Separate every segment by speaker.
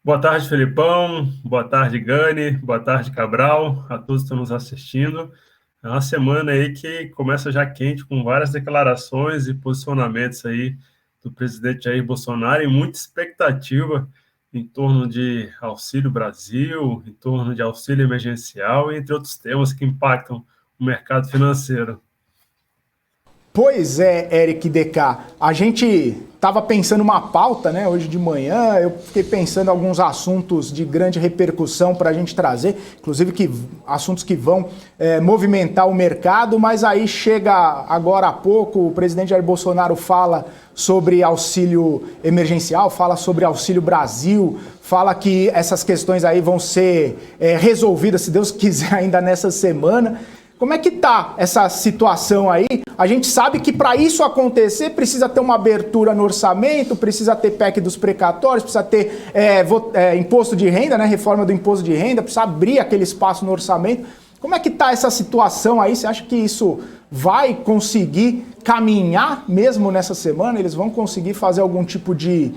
Speaker 1: Boa tarde, Felipão. Boa tarde, Gani. Boa tarde, Cabral. A todos que estão nos assistindo. É uma semana aí que começa já quente, com várias declarações e posicionamentos aí do presidente Jair Bolsonaro e muita expectativa em torno de Auxílio Brasil, em torno de auxílio emergencial, entre outros temas que impactam o mercado financeiro.
Speaker 2: Pois é, Eric DK, a gente estava pensando uma pauta, né, hoje de manhã, eu fiquei pensando em alguns assuntos de grande repercussão para a gente trazer, inclusive assuntos que vão movimentar o mercado, mas aí chega agora há pouco, o presidente Jair Bolsonaro fala sobre auxílio emergencial, fala sobre Auxílio Brasil, fala que essas questões aí vão ser resolvidas, se Deus quiser, ainda nessa semana. Como é que tá essa situação aí? A gente sabe que para isso acontecer precisa ter uma abertura no orçamento, precisa ter PEC dos precatórios, precisa ter imposto de renda, né? Reforma do imposto de renda, precisa abrir aquele espaço no orçamento. Como é que tá essa situação aí? Você acha que isso vai conseguir caminhar mesmo nessa semana? Eles vão conseguir fazer algum tipo de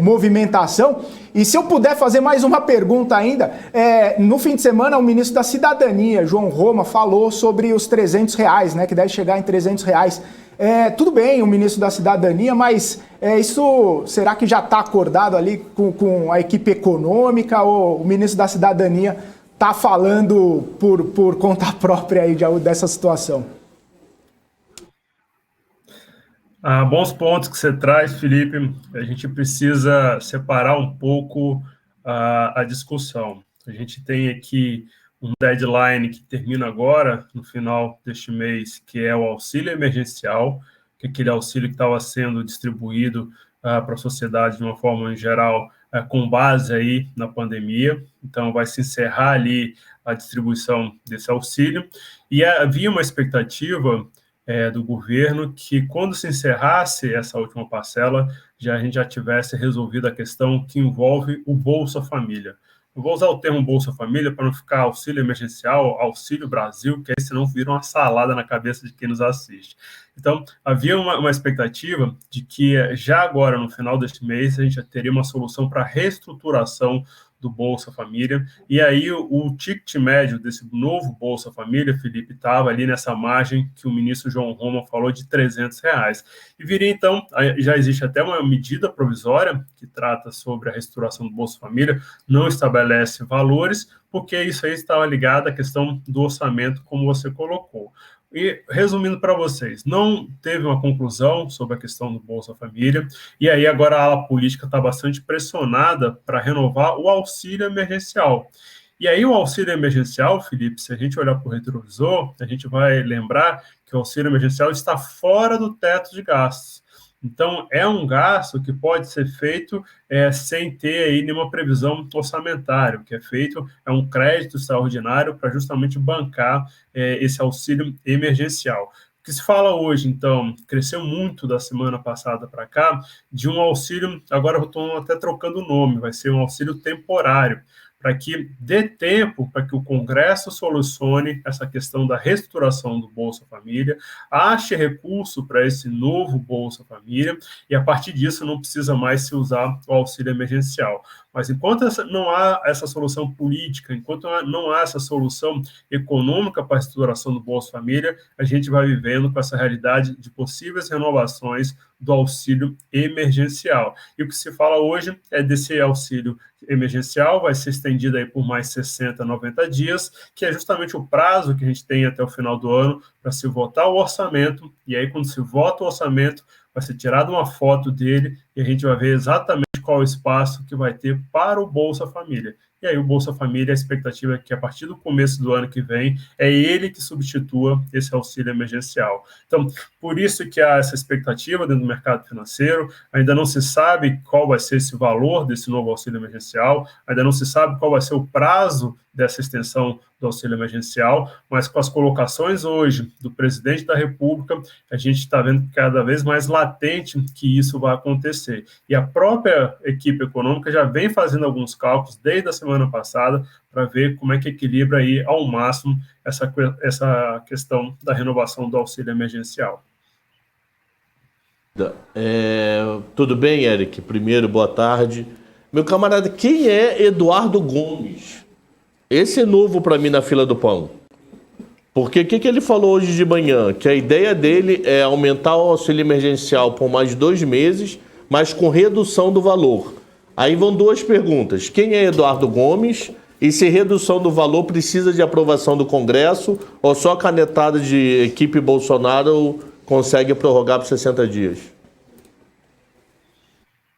Speaker 2: movimentação? E se eu puder fazer mais uma pergunta ainda, no fim de semana o ministro da Cidadania, João Roma, falou sobre os R$300, né, que deve chegar em R$300. Tudo bem, o ministro da Cidadania, mas isso será que já está acordado ali com a equipe econômica, ou o ministro da Cidadania está falando por conta própria aí dessa situação?
Speaker 1: Bons pontos que você traz, Felipe. A gente precisa separar um pouco a discussão. A gente tem aqui um deadline que termina agora, no final deste mês, que é o auxílio emergencial, que é aquele auxílio que estava sendo distribuído para a sociedade de uma forma em geral, com base aí na pandemia. Então, vai se encerrar ali a distribuição desse auxílio. E havia uma expectativa do governo, que quando se encerrasse essa última parcela, a gente já tivesse resolvido a questão que envolve o Bolsa Família. Eu vou usar o termo Bolsa Família para não ficar auxílio emergencial, auxílio Brasil, que aí senão vira uma salada na cabeça de quem nos assiste. Então, havia uma expectativa de que já agora, no final deste mês, a gente já teria uma solução para a reestruturação do Bolsa Família, e aí o ticket médio desse novo Bolsa Família, Felipe, estava ali nessa margem que o ministro João Roma falou de R$300. E viria então, já existe até uma medida provisória que trata sobre a reestruturação do Bolsa Família, não estabelece valores, porque isso aí estava ligado à questão do orçamento, como você colocou. E, resumindo para vocês, não teve uma conclusão sobre a questão do Bolsa Família, e aí agora a ala política está bastante pressionada para renovar o auxílio emergencial. E aí o auxílio emergencial, Felipe, se a gente olhar para o retrovisor, a gente vai lembrar que o auxílio emergencial está fora do teto de gastos. Então, é um gasto que pode ser feito sem ter aí nenhuma previsão orçamentária. O que é feito é um crédito extraordinário para justamente bancar esse auxílio emergencial. O que se fala hoje, então, cresceu muito da semana passada para cá, de um auxílio, agora eu estou até trocando o nome, vai ser um auxílio temporário, para que dê tempo para que o Congresso solucione essa questão da reestruturação do Bolsa Família, ache recurso para esse novo Bolsa Família, e a partir disso não precisa mais se usar o auxílio emergencial. Mas enquanto não há essa solução política, enquanto não há essa solução econômica para a reestruturação do Bolsa Família, a gente vai vivendo com essa realidade de possíveis renovações do auxílio emergencial. E o que se fala hoje é desse auxílio emergencial, vai ser estendido aí por mais 60, 90 dias, que é justamente o prazo que a gente tem até o final do ano para se votar o orçamento, e aí quando se vota o orçamento, vai ser tirada uma foto dele e a gente vai ver exatamente qual o espaço que vai ter para o Bolsa Família. E aí o Bolsa Família, a expectativa é que a partir do começo do ano que vem, é ele que substitua esse auxílio emergencial. Então, por isso que há essa expectativa dentro do mercado financeiro, ainda não se sabe qual vai ser esse valor desse novo auxílio emergencial, ainda não se sabe qual vai ser o prazo dessa extensão do auxílio emergencial, mas com as colocações hoje do presidente da República, a gente está vendo cada vez mais latente que isso vai acontecer. E a própria equipe econômica já vem fazendo alguns cálculos desde a semana passada para ver como é que equilibra aí ao máximo essa questão da renovação do auxílio emergencial.
Speaker 3: Tudo bem, Eric? Primeiro, boa tarde. Meu camarada, quem é Eduardo Gomes? Esse é novo para mim na fila do pão. Porque o que ele falou hoje de manhã? Que a ideia dele é aumentar o auxílio emergencial por mais 2 meses, mas com redução do valor. Aí vão 2 perguntas. Quem é Eduardo Gomes? E se redução do valor precisa de aprovação do Congresso ou só canetada de equipe Bolsonaro consegue prorrogar por 60 dias?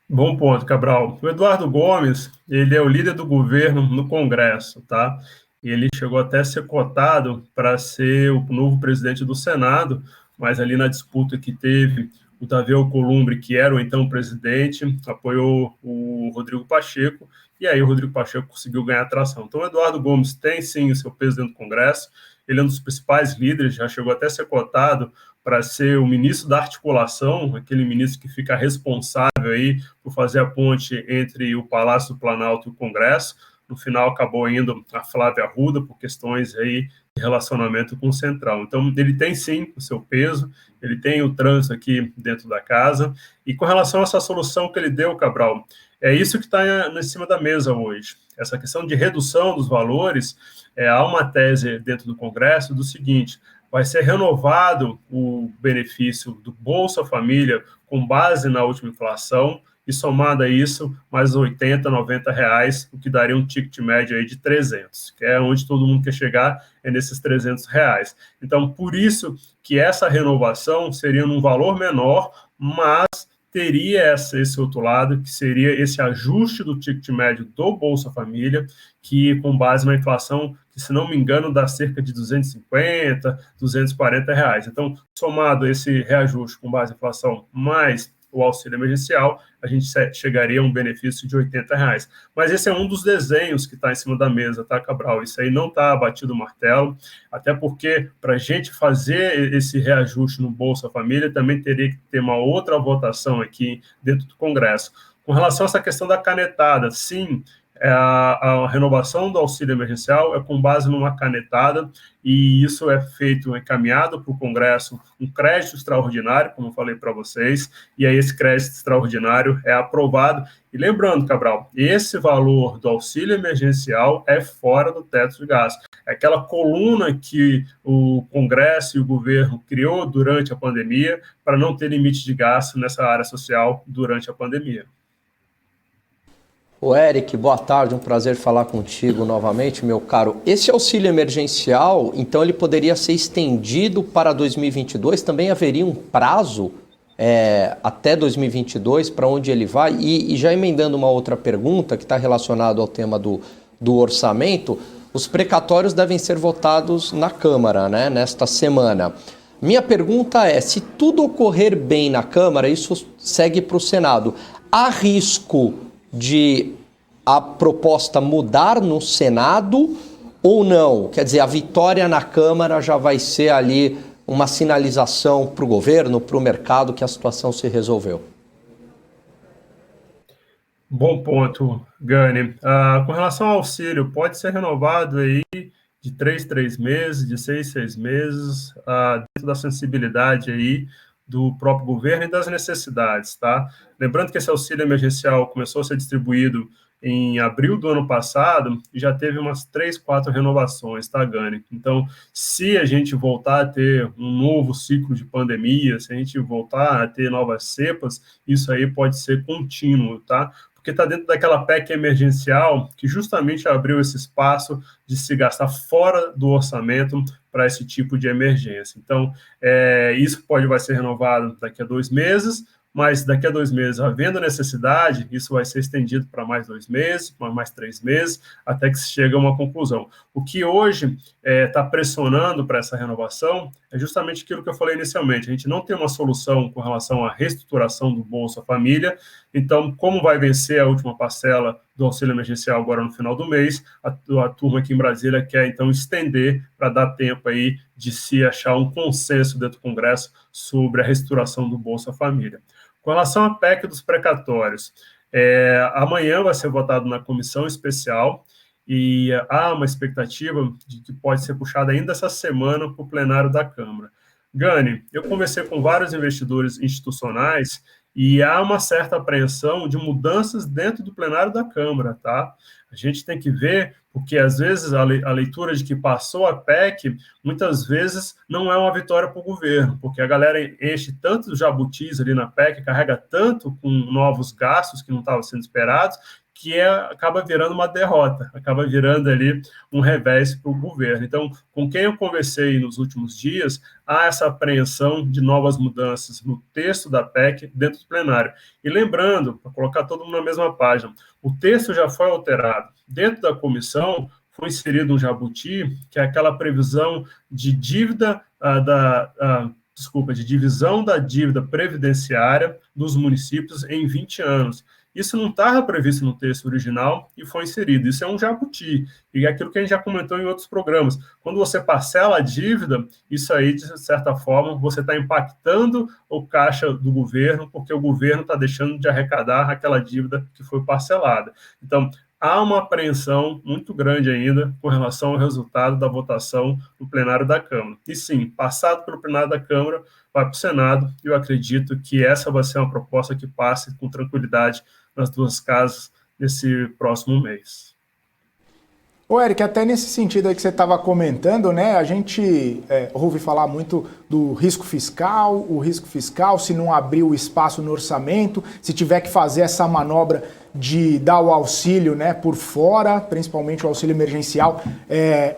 Speaker 1: Bom ponto, Cabral. O Eduardo Gomes, ele é o líder do governo no Congresso, tá? E ele chegou até a ser cotado para ser o novo presidente do Senado, mas ali na disputa que teve, o Davi Alcolumbre, que era o então presidente, apoiou o Rodrigo Pacheco, e aí o Rodrigo Pacheco conseguiu ganhar atração. Então, o Eduardo Gomes tem, sim, o seu peso dentro do Congresso, ele é um dos principais líderes, já chegou até a ser cotado para ser o ministro da articulação, aquele ministro que fica responsável aí por fazer a ponte entre o Palácio do Planalto e o Congresso. No final, acabou indo a Flávia Arruda por questões aí de relacionamento com o Central. Então, ele tem, sim, o seu peso, ele tem o trânsito aqui dentro da casa. E com relação a essa solução que ele deu, Cabral, é isso que está em cima da mesa hoje. Essa questão de redução dos valores, há uma tese dentro do Congresso do seguinte: vai ser renovado o benefício do Bolsa Família com base na última inflação e somado a isso, mais R$80, R$90, o que daria um ticket médio aí de 300, que é onde todo mundo quer chegar, é nesses R$300. Então, por isso que essa renovação seria num valor menor, mas teria esse outro lado, que seria esse ajuste do ticket médio do Bolsa Família, que com base na inflação, que se não me engano, dá cerca de R$250, R$240. Então, somado esse reajuste com base na inflação, mais o auxílio emergencial, a gente chegaria a um benefício de R$80. Mas esse é um dos desenhos que está em cima da mesa, tá, Cabral? Isso aí não está batido o martelo, até porque para a gente fazer esse reajuste no Bolsa Família, também teria que ter uma outra votação aqui dentro do Congresso. Com relação a essa questão da canetada, sim, a renovação do auxílio emergencial é com base numa canetada, e isso é feito, encaminhado para o Congresso, um crédito extraordinário, como eu falei para vocês, e aí esse crédito extraordinário é aprovado. E lembrando, Cabral, esse valor do auxílio emergencial é fora do teto de gasto. É aquela coluna que o Congresso e o governo criou durante a pandemia para não ter limite de gasto nessa área social durante a pandemia.
Speaker 4: Ô Eric, boa tarde, um prazer falar contigo novamente, meu caro. Esse auxílio emergencial, então ele poderia ser estendido para 2022? Também haveria um prazo até 2022 para onde ele vai? E já emendando uma outra pergunta que está relacionada ao tema do orçamento, os precatórios devem ser votados na Câmara, né, nesta semana. Minha pergunta é, se tudo ocorrer bem na Câmara, isso segue para o Senado. Há risco de a proposta mudar no Senado ou não? Quer dizer, a vitória na Câmara já vai ser ali uma sinalização para o governo, para o mercado, que a situação se resolveu?
Speaker 1: Bom ponto, Gani. Com relação ao auxílio, pode ser renovado aí de 3 meses, de 6 meses, dentro da sensibilidade aí do próprio governo e das necessidades, tá? Lembrando que esse auxílio emergencial começou a ser distribuído em abril do ano passado e já teve umas 3, 4 renovações, tá, Gani? Então, se a gente voltar a ter um novo ciclo de pandemia, se a gente voltar a ter novas cepas, isso aí pode ser contínuo, tá? Porque está dentro daquela PEC emergencial que justamente abriu esse espaço de se gastar fora do orçamento para esse tipo de emergência. Então, isso vai ser renovado daqui a 2 meses, mas daqui a 2 meses, havendo necessidade, isso vai ser estendido para mais 2 meses, para mais 3 meses, até que se chegue a uma conclusão. O que hoje está pressionando para essa renovação é justamente aquilo que eu falei inicialmente. A gente não tem uma solução com relação à reestruturação do Bolsa Família. Então, como vai vencer a última parcela do auxílio emergencial agora no final do mês, a turma aqui em Brasília quer, então, estender para dar tempo aí de se achar um consenso dentro do Congresso sobre a reestruturação do Bolsa Família. Com relação à PEC dos precatórios, amanhã vai ser votado na comissão especial e há uma expectativa de que pode ser puxada ainda essa semana para o plenário da Câmara. Gani, eu conversei com vários investidores institucionais e há uma certa apreensão de mudanças dentro do plenário da Câmara, tá? A gente tem que ver, porque às vezes a leitura de que passou a PEC, muitas vezes não é uma vitória para o governo, porque a galera enche tanto os jabutis ali na PEC, carrega tanto com novos gastos que não estavam sendo esperados, que acaba virando uma derrota, acaba virando ali um revés para o governo. Então, com quem eu conversei nos últimos dias, há essa apreensão de novas mudanças no texto da PEC dentro do plenário. E lembrando, para colocar todo mundo na mesma página, o texto já foi alterado. Dentro da comissão, foi inserido um jabuti, que é aquela previsão de dívida de divisão da dívida previdenciária dos municípios em 20 anos. Isso não estava previsto no texto original e foi inserido. Isso é um jabuti. E é aquilo que a gente já comentou em outros programas. Quando você parcela a dívida, isso aí, de certa forma, você está impactando o caixa do governo, porque o governo está deixando de arrecadar aquela dívida que foi parcelada. Então, há uma apreensão muito grande ainda com relação ao resultado da votação no plenário da Câmara. E sim, passado pelo plenário da Câmara, vai para o Senado, e eu acredito que essa vai ser uma proposta que passe com tranquilidade nas duas casas nesse próximo mês.
Speaker 2: Ô, Eric, até nesse sentido aí que você estava comentando, né, a gente ouve falar muito do risco fiscal, se não abrir o espaço no orçamento, se tiver que fazer essa manobra de dar o auxílio, né, por fora, principalmente o auxílio emergencial,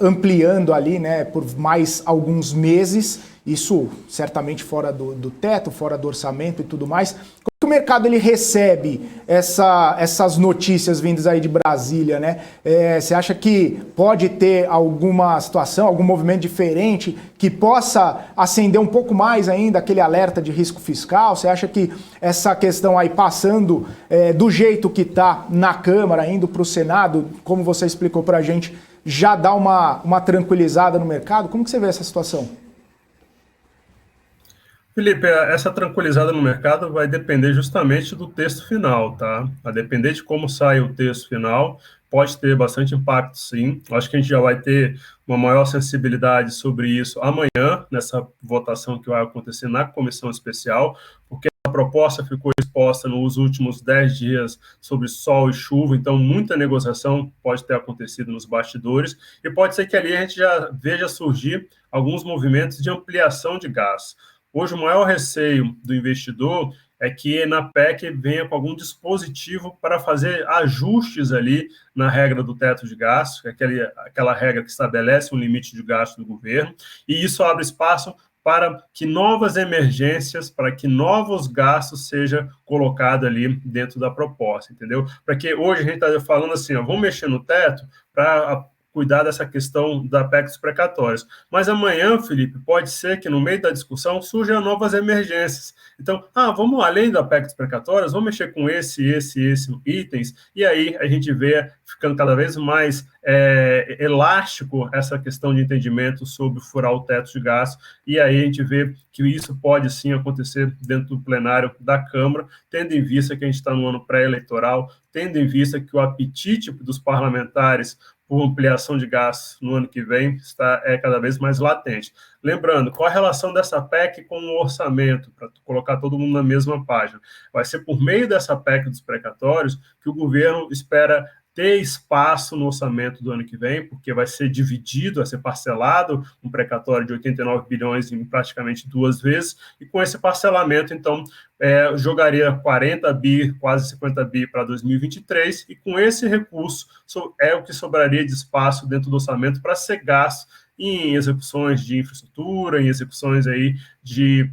Speaker 2: ampliando ali, né, por mais alguns meses, isso certamente fora do teto, fora do orçamento e tudo mais. Como que o mercado ele recebe essas notícias vindas aí de Brasília, né? Você acha que pode ter alguma situação, algum movimento diferente que possa acender um pouco mais ainda aquele alerta de risco fiscal? Você acha que essa questão aí passando do jeito que está na Câmara, indo para o Senado, como você explicou para a gente, já dá uma tranquilizada no mercado? Como que você vê essa situação?
Speaker 1: Felipe, essa tranquilizada no mercado vai depender justamente do texto final, tá? A depender de como sai o texto final, pode ter bastante impacto, sim. Acho que a gente já vai ter uma maior sensibilidade sobre isso amanhã, nessa votação que vai acontecer na comissão especial, porque a proposta ficou exposta nos últimos 10 dias sobre sol e chuva, então muita negociação pode ter acontecido nos bastidores, e pode ser que ali a gente já veja surgir alguns movimentos de ampliação de gastos. Hoje, o maior receio do investidor é que na PEC venha com algum dispositivo para fazer ajustes ali na regra do teto de gastos, que é aquela regra que estabelece um limite de gasto do governo, e isso abre espaço para que novas emergências, para que novos gastos sejam colocados ali dentro da proposta, entendeu? Para que hoje a gente está falando assim, ó, vamos mexer no teto para cuidar dessa questão da PEC dos precatórios. Mas amanhã, Felipe, pode ser que no meio da discussão surjam novas emergências. Então, vamos além da PEC dos precatórios, vamos mexer com esse itens, e aí a gente vê ficando cada vez mais elástico essa questão de entendimento sobre furar o teto de gastos, e aí a gente vê que isso pode sim acontecer dentro do plenário da Câmara, tendo em vista que a gente está no ano pré-eleitoral, tendo em vista que o apetite dos parlamentares por ampliação de gastos no ano que vem está cada vez mais latente. Lembrando, qual a relação dessa PEC com o orçamento, para colocar todo mundo na mesma página? Vai ser por meio dessa PEC dos precatórios que o governo espera ter espaço no orçamento do ano que vem, porque vai ser dividido, vai ser parcelado um precatório de 89 bilhões em praticamente 2 vezes, e com esse parcelamento, então, jogaria 40 bi, quase 50 bi para 2023, e com esse recurso é o que sobraria de espaço dentro do orçamento para ser gasto em execuções de infraestrutura, em execuções aí de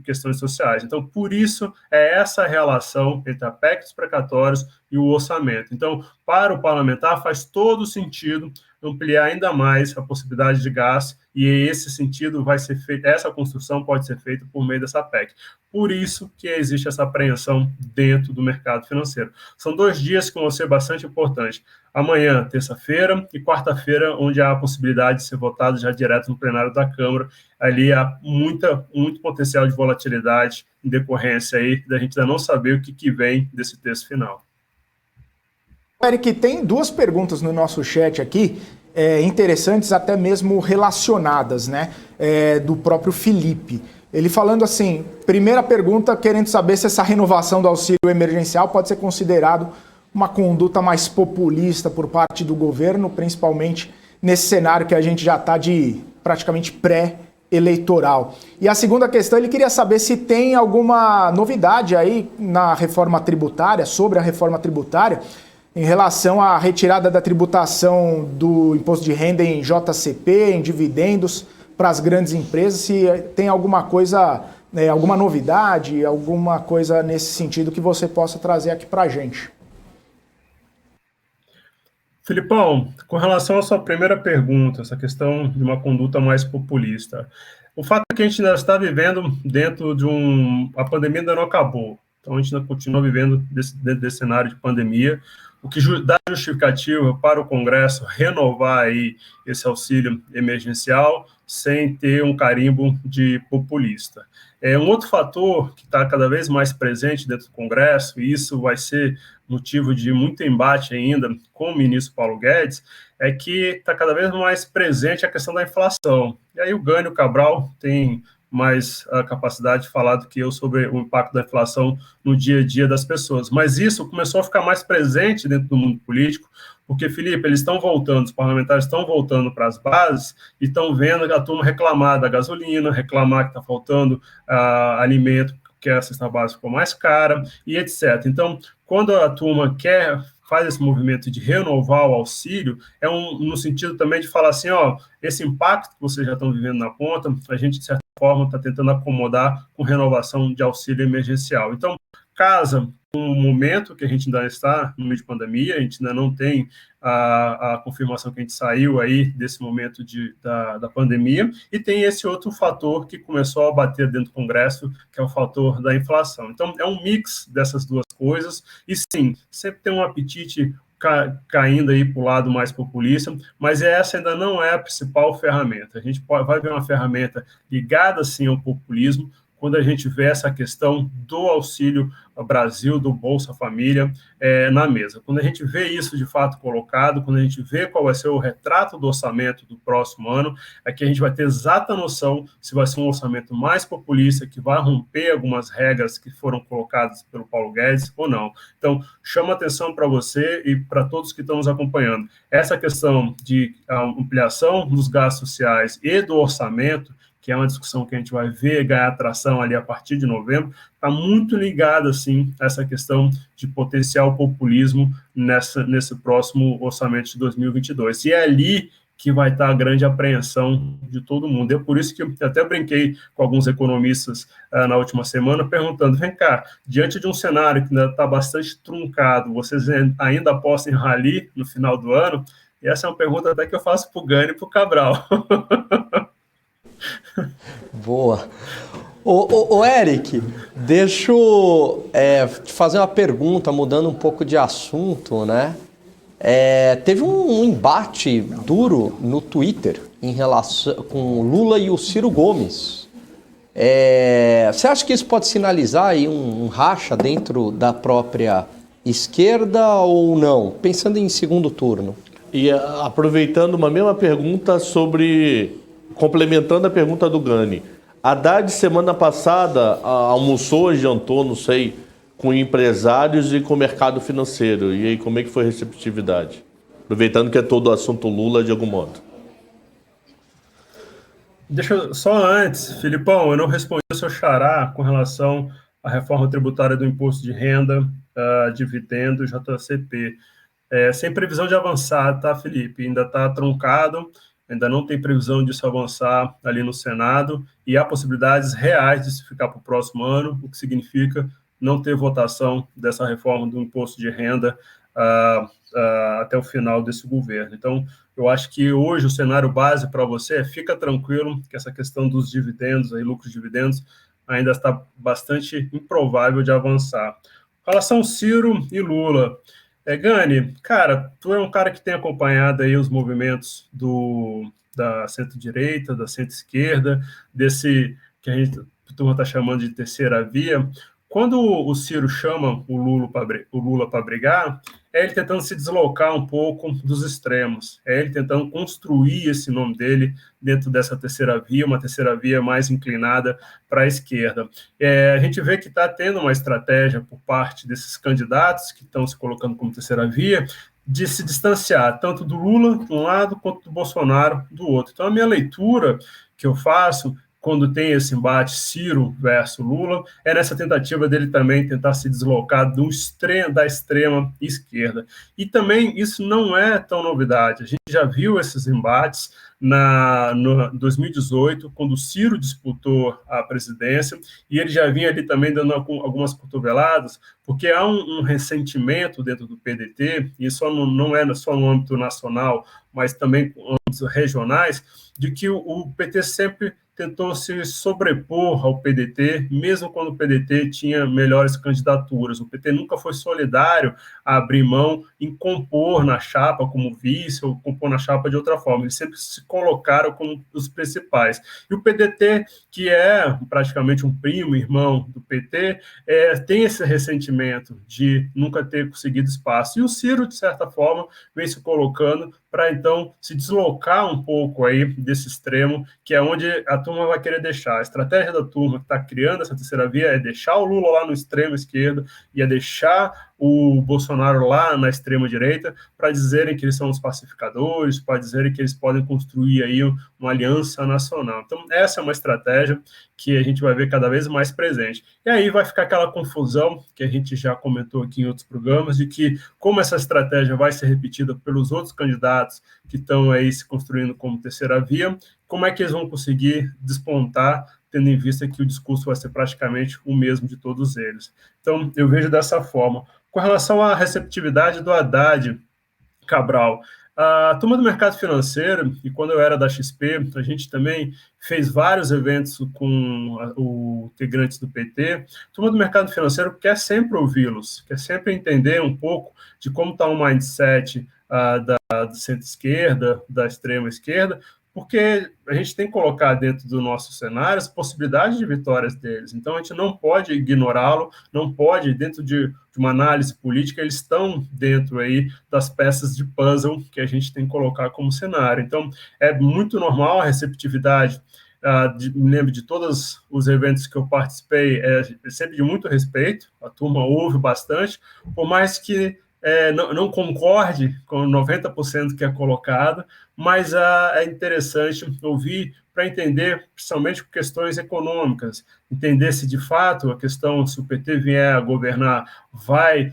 Speaker 1: questões sociais. Então, por isso, essa relação entre a PEC dos precatórios e o orçamento. Então, para o parlamentar, faz todo sentido ampliar ainda mais a possibilidade de gasto, e esse sentido vai ser feito, essa construção pode ser feita por meio dessa PEC. Por isso que existe essa apreensão dentro do mercado financeiro. São 2 dias que vão ser bastante importantes. Amanhã, terça-feira, e quarta-feira, onde há a possibilidade de ser votado já direto no plenário da Câmara. Ali há muito potencial de volatilidade em decorrência aí da gente ainda não saber o que vem desse texto final.
Speaker 2: Eric, tem 2 perguntas no nosso chat aqui, interessantes, até mesmo relacionadas, né? Do próprio Felipe. Ele falando assim, primeira pergunta, querendo saber se essa renovação do auxílio emergencial pode ser considerado uma conduta mais populista por parte do governo, principalmente nesse cenário que a gente já está de praticamente pré-eleitoral. E a segunda questão, ele queria saber se tem alguma novidade aí na reforma tributária, sobre a reforma tributária, em relação à retirada da tributação do imposto de renda em JCP, em dividendos, para as grandes empresas, se tem alguma coisa, alguma novidade, alguma coisa nesse sentido que você possa trazer aqui para a gente.
Speaker 1: Filipão, com relação à sua primeira pergunta, essa questão de uma conduta mais populista, o fato é que a gente ainda está vivendo dentro de a pandemia ainda não acabou, então a gente ainda continua vivendo dentro desse cenário de pandemia, o que dá justificativa para o Congresso renovar aí esse auxílio emergencial sem ter um carimbo de populista. Um outro fator que está cada vez mais presente dentro do Congresso, e isso vai ser motivo de muito embate ainda com o ministro Paulo Guedes, é que está cada vez mais presente a questão da inflação. E aí o Gânio Cabral tem mais a capacidade de falar do que eu sobre o impacto da inflação no dia a dia das pessoas. Mas isso começou a ficar mais presente dentro do mundo político, porque, Felipe, eles estão voltando, os parlamentares estão voltando para as bases e estão vendo a turma reclamar da gasolina, reclamar que está faltando alimento, que a cesta básica ficou mais cara, e etc. Então, quando a turma faz esse movimento de renovar o auxílio, no sentido também de falar assim, esse impacto que vocês já estão vivendo na ponta, a gente, de certa forma, está tentando acomodar com renovação de auxílio emergencial. Então, casa com o momento que a gente ainda está no meio de pandemia, a gente ainda não tem a confirmação que a gente saiu aí desse momento da pandemia, e tem esse outro fator que começou a bater dentro do Congresso, que é o fator da inflação. Então, é um mix dessas duas coisas, e sim, sempre tem um apetite caindo aí para o lado mais populista, mas essa ainda não é a principal ferramenta. A gente vai ver uma ferramenta ligada, sim, ao populismo, quando a gente vê essa questão do Auxílio Brasil, do Bolsa Família na mesa. Quando a gente vê isso de fato colocado, quando a gente vê qual vai ser o retrato do orçamento do próximo ano, é que a gente vai ter exata noção se vai ser um orçamento mais populista, que vai romper algumas regras que foram colocadas pelo Paulo Guedes ou não. Então, chama atenção para você e para todos que estão nos acompanhando. Essa questão de ampliação dos gastos sociais e do orçamento, que é uma discussão que a gente vai ver ganhar atração ali a partir de novembro, está muito ligada, assim, a essa questão de potencial populismo nesse próximo orçamento de 2022. E é ali que vai estar a grande apreensão de todo mundo. É por isso que eu até brinquei com alguns economistas na última semana, perguntando, vem cá, diante de um cenário que ainda está bastante truncado, vocês ainda apostam em rally no final do ano? E essa é uma pergunta até que eu faço para o Gânio e para o Cabral.
Speaker 4: Boa. Ô Eric, deixa eu te fazer uma pergunta, mudando um pouco de assunto, né? Teve um embate duro no Twitter em relação com o Lula e o Ciro Gomes. Você acha que isso pode sinalizar aí um racha dentro da própria esquerda ou não? Pensando em segundo turno.
Speaker 3: E aproveitando uma mesma pergunta complementando a pergunta do Gani. Haddad, semana passada, almoçou, jantou, não sei, com empresários e com o mercado financeiro. E aí, como é que foi a receptividade? Aproveitando que é todo o assunto Lula, de algum modo.
Speaker 1: Deixa eu, só antes, Filipão, eu não respondi o seu xará com relação à reforma tributária do imposto de renda, dividendo, JCP. Sem previsão de avançar, tá, Felipe? Ainda está truncado. Ainda não tem previsão disso avançar ali no Senado, e há possibilidades reais de se ficar para o próximo ano, o que significa não ter votação dessa reforma do imposto de renda até o final desse governo. Então, eu acho que hoje o cenário base para você fica tranquilo que essa questão dos dividendos, aí, lucros de dividendos, ainda está bastante improvável de avançar. Com relação ao Ciro e Lula, Gani, cara, tu é um cara que tem acompanhado aí os movimentos da centro-direita, da centro-esquerda, desse que a turma está chamando de terceira via. Quando o Ciro chama o Lula para brigar, é ele tentando se deslocar um pouco dos extremos, é ele tentando construir esse nome dele dentro dessa terceira via, uma terceira via mais inclinada para a esquerda. A gente vê que está tendo uma estratégia por parte desses candidatos que estão se colocando como terceira via, de se distanciar tanto do Lula de um lado quanto do Bolsonaro do outro. Então, a minha leitura que eu faço quando tem esse embate Ciro versus Lula é nessa tentativa dele também tentar se deslocar da extrema esquerda. E também isso não é tão novidade. A gente já viu esses embates no 2018, quando o Ciro disputou a presidência, e ele já vinha ali também dando algumas cotoveladas, porque há um ressentimento dentro do PDT, e isso não é só no âmbito nacional, mas também em âmbitos regionais, de que o PT sempre tentou se sobrepor ao PDT, mesmo quando o PDT tinha melhores candidaturas. O PT nunca foi solidário a abrir mão em compor na chapa como vice ou compor na chapa de outra forma. Eles sempre se colocaram como os principais. E o PDT, que é praticamente um primo, irmão do PT, tem esse ressentimento de nunca ter conseguido espaço. E o Ciro, de certa forma, vem se colocando para, então, se deslocar um pouco aí desse extremo, que é onde a turma vai querer deixar. A estratégia da turma que está criando essa terceira via é deixar o Lula lá no extremo esquerdo e é deixar o Bolsonaro lá na extrema direita para dizerem que eles são os pacificadores, para dizerem que eles podem construir aí uma aliança nacional. Então, essa é uma estratégia que a gente vai ver cada vez mais presente. E aí vai ficar aquela confusão que a gente já comentou aqui em outros programas, de que como essa estratégia vai ser repetida pelos outros candidatos que estão aí se construindo como terceira via, como é que eles vão conseguir despontar, tendo em vista que o discurso vai ser praticamente o mesmo de todos eles. Então, eu vejo dessa forma. Com relação à receptividade do Haddad, Cabral, a turma do mercado financeiro, e quando eu era da XP, a gente também fez vários eventos com os integrantes do PT. A turma do mercado financeiro quer sempre ouvi-los, quer sempre entender um pouco de como está o mindset da centro-esquerda, da extrema-esquerda, porque a gente tem que colocar dentro do nosso cenário as possibilidades de vitórias deles. Então, a gente não pode ignorá-lo, não pode, dentro de uma análise política, eles estão dentro aí das peças de puzzle que a gente tem que colocar como cenário. Então, é muito normal a receptividade. Me lembro de todos os eventos que eu participei, é sempre de muito respeito, a turma ouve bastante, por mais que não concorde com 90% que é colocado, mas é interessante ouvir para entender, principalmente por questões econômicas, entender se de fato a questão, se o PT vier a governar, vai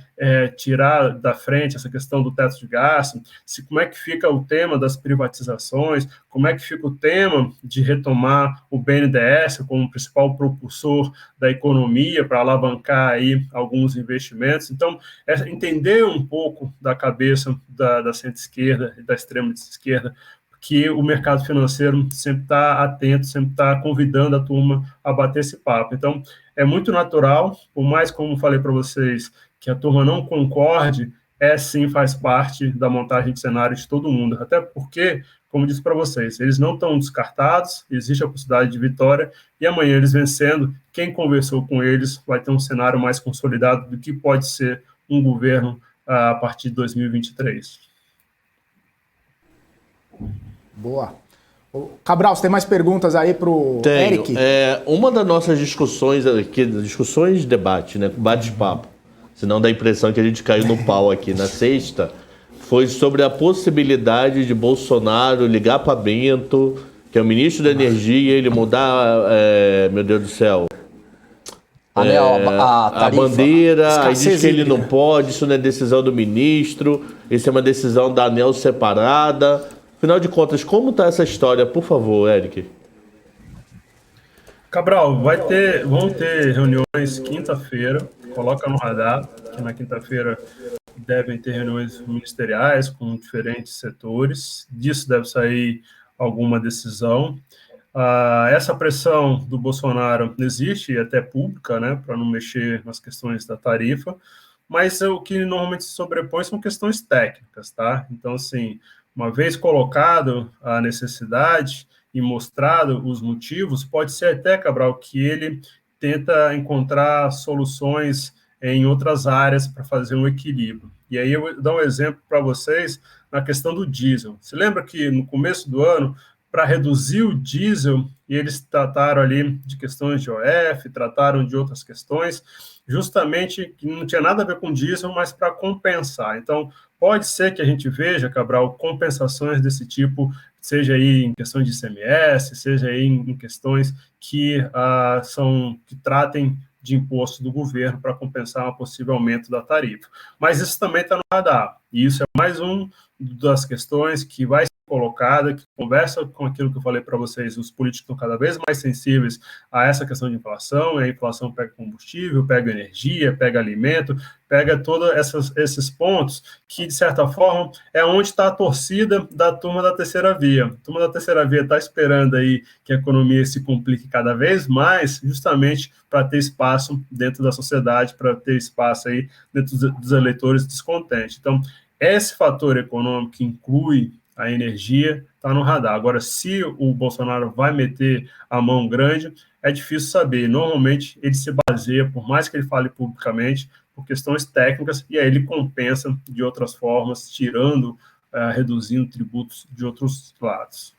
Speaker 1: tirar da frente essa questão do teto de gasto, como é que fica o tema das privatizações, como é que fica o tema de retomar o BNDES como principal propulsor da economia para alavancar aí alguns investimentos. Então, entender um pouco da cabeça da centro-esquerda e da extrema-esquerda, que o mercado financeiro sempre está atento, sempre está convidando a turma a bater esse papo. Então, é muito natural, por mais, como falei para vocês, que a turma não concorde, sim, faz parte da montagem de cenário de todo mundo. Até porque, como disse para vocês, eles não estão descartados, existe a possibilidade de vitória, e amanhã eles vencendo, quem conversou com eles vai ter um cenário mais consolidado do que pode ser um governo a partir de 2023.
Speaker 2: Boa. Cabral, você tem mais perguntas aí para o Eric?
Speaker 3: Uma das nossas discussões aqui, discussões de debate, né, bate-papo, senão dá a impressão que a gente caiu no pau aqui na sexta, foi sobre a possibilidade de Bolsonaro ligar para Bento, que é o ministro da Energia, ele mudar, meu Deus do céu, a bandeira, aí diz que ele não pode, isso não é decisão do ministro, isso é uma decisão da ANEEL separada. Afinal de contas, como está essa história? Por favor, Eric.
Speaker 1: Cabral, vão ter reuniões quinta-feira, coloca no radar, que na quinta-feira devem ter reuniões ministeriais com diferentes setores, disso deve sair alguma decisão. Essa pressão do Bolsonaro existe, e até pública, né, para não mexer nas questões da tarifa, mas o que normalmente se sobrepõe são questões técnicas, tá? Então, assim, uma vez colocado a necessidade e mostrado os motivos, pode ser até, Cabral, que ele tenta encontrar soluções em outras áreas para fazer um equilíbrio. E aí eu vou dar um exemplo para vocês na questão do diesel. Você lembra que no começo do ano, para reduzir o diesel, eles trataram ali de questões de OF, trataram de outras questões, justamente que não tinha nada a ver com diesel, mas para compensar. Então, pode ser que a gente veja, Cabral, compensações desse tipo, seja aí em questões de ICMS, seja aí em questões que que tratem de imposto do governo para compensar um possível aumento da tarifa. Mas isso também está no radar, e isso é mais uma das questões que vai ser colocada, que conversa com aquilo que eu falei para vocês, os políticos estão cada vez mais sensíveis a essa questão de inflação, e a inflação pega combustível, pega energia, pega alimento, pega todos esses pontos que, de certa forma, é onde está a torcida da turma da terceira via. A turma da terceira via está esperando aí que a economia se complique cada vez mais, justamente para ter espaço dentro da sociedade, para ter espaço aí dentro dos eleitores descontentes. Então, esse fator econômico que inclui a energia está no radar. Agora, se o Bolsonaro vai meter a mão grande, é difícil saber. Normalmente, ele se baseia, por mais que ele fale publicamente, por questões técnicas, e aí ele compensa de outras formas, tirando, reduzindo tributos de outros lados.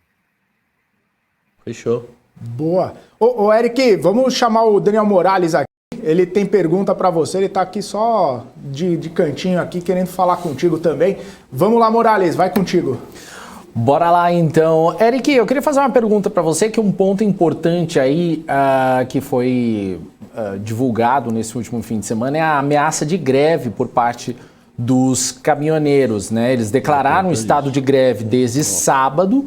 Speaker 4: Fechou.
Speaker 2: Boa. Ô Eric, vamos chamar o Daniel Morales aqui. Ele tem pergunta para você, ele está aqui só de cantinho aqui, querendo falar contigo também. Vamos lá, Morales, vai contigo.
Speaker 5: Bora lá, então. Eric, eu queria fazer uma pergunta para você, que um ponto importante aí que foi divulgado nesse último fim de semana é a ameaça de greve por parte dos caminhoneiros, né? Eles declararam o estado de greve desde sábado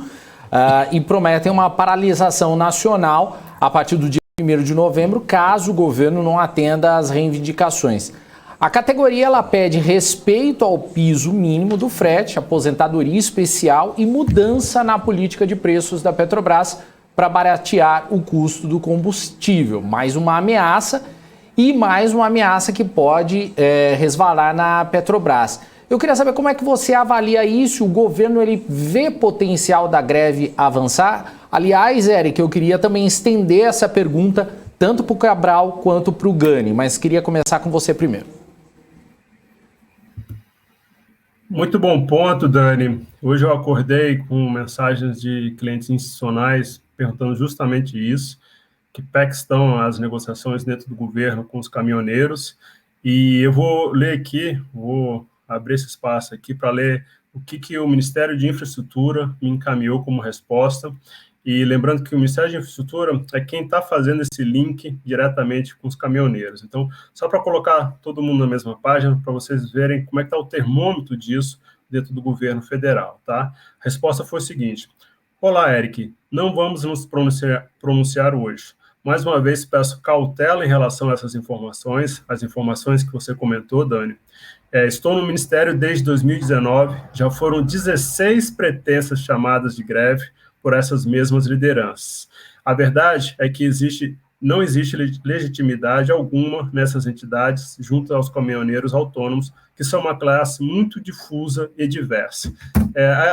Speaker 5: e prometem uma paralisação nacional a partir do dia 1º de novembro, caso o governo não atenda às reivindicações. A categoria ela pede respeito ao piso mínimo do frete, aposentadoria especial e mudança na política de preços da Petrobras para baratear o custo do combustível. Mais uma ameaça e mais uma ameaça que pode resvalar na Petrobras. Eu queria saber como é que você avalia isso, o governo ele vê potencial da greve avançar? Aliás, Eric, eu queria também estender essa pergunta tanto para o Cabral quanto para o Gani, mas queria começar com você primeiro.
Speaker 1: Muito bom ponto, Dani. Hoje eu acordei com mensagens de clientes institucionais perguntando justamente isso, que pé que estão as negociações dentro do governo com os caminhoneiros, e eu vou ler aqui, vou abrir esse espaço aqui para ler o que o Ministério de Infraestrutura me encaminhou como resposta. E lembrando que o Ministério de Infraestrutura é quem está fazendo esse link diretamente com os caminhoneiros. Então, só para colocar todo mundo na mesma página, para vocês verem como é que está o termômetro disso dentro do governo federal, tá? A resposta foi o seguinte: olá, Eric, não vamos nos pronunciar hoje. Mais uma vez, peço cautela em relação a essas informações, as informações que você comentou, Dani. Estou no Ministério desde 2019, já foram 16 pretensas chamadas de greve por essas mesmas lideranças. A verdade é que não existe legitimidade alguma nessas entidades junto aos caminhoneiros autônomos, que são uma classe muito difusa e diversa.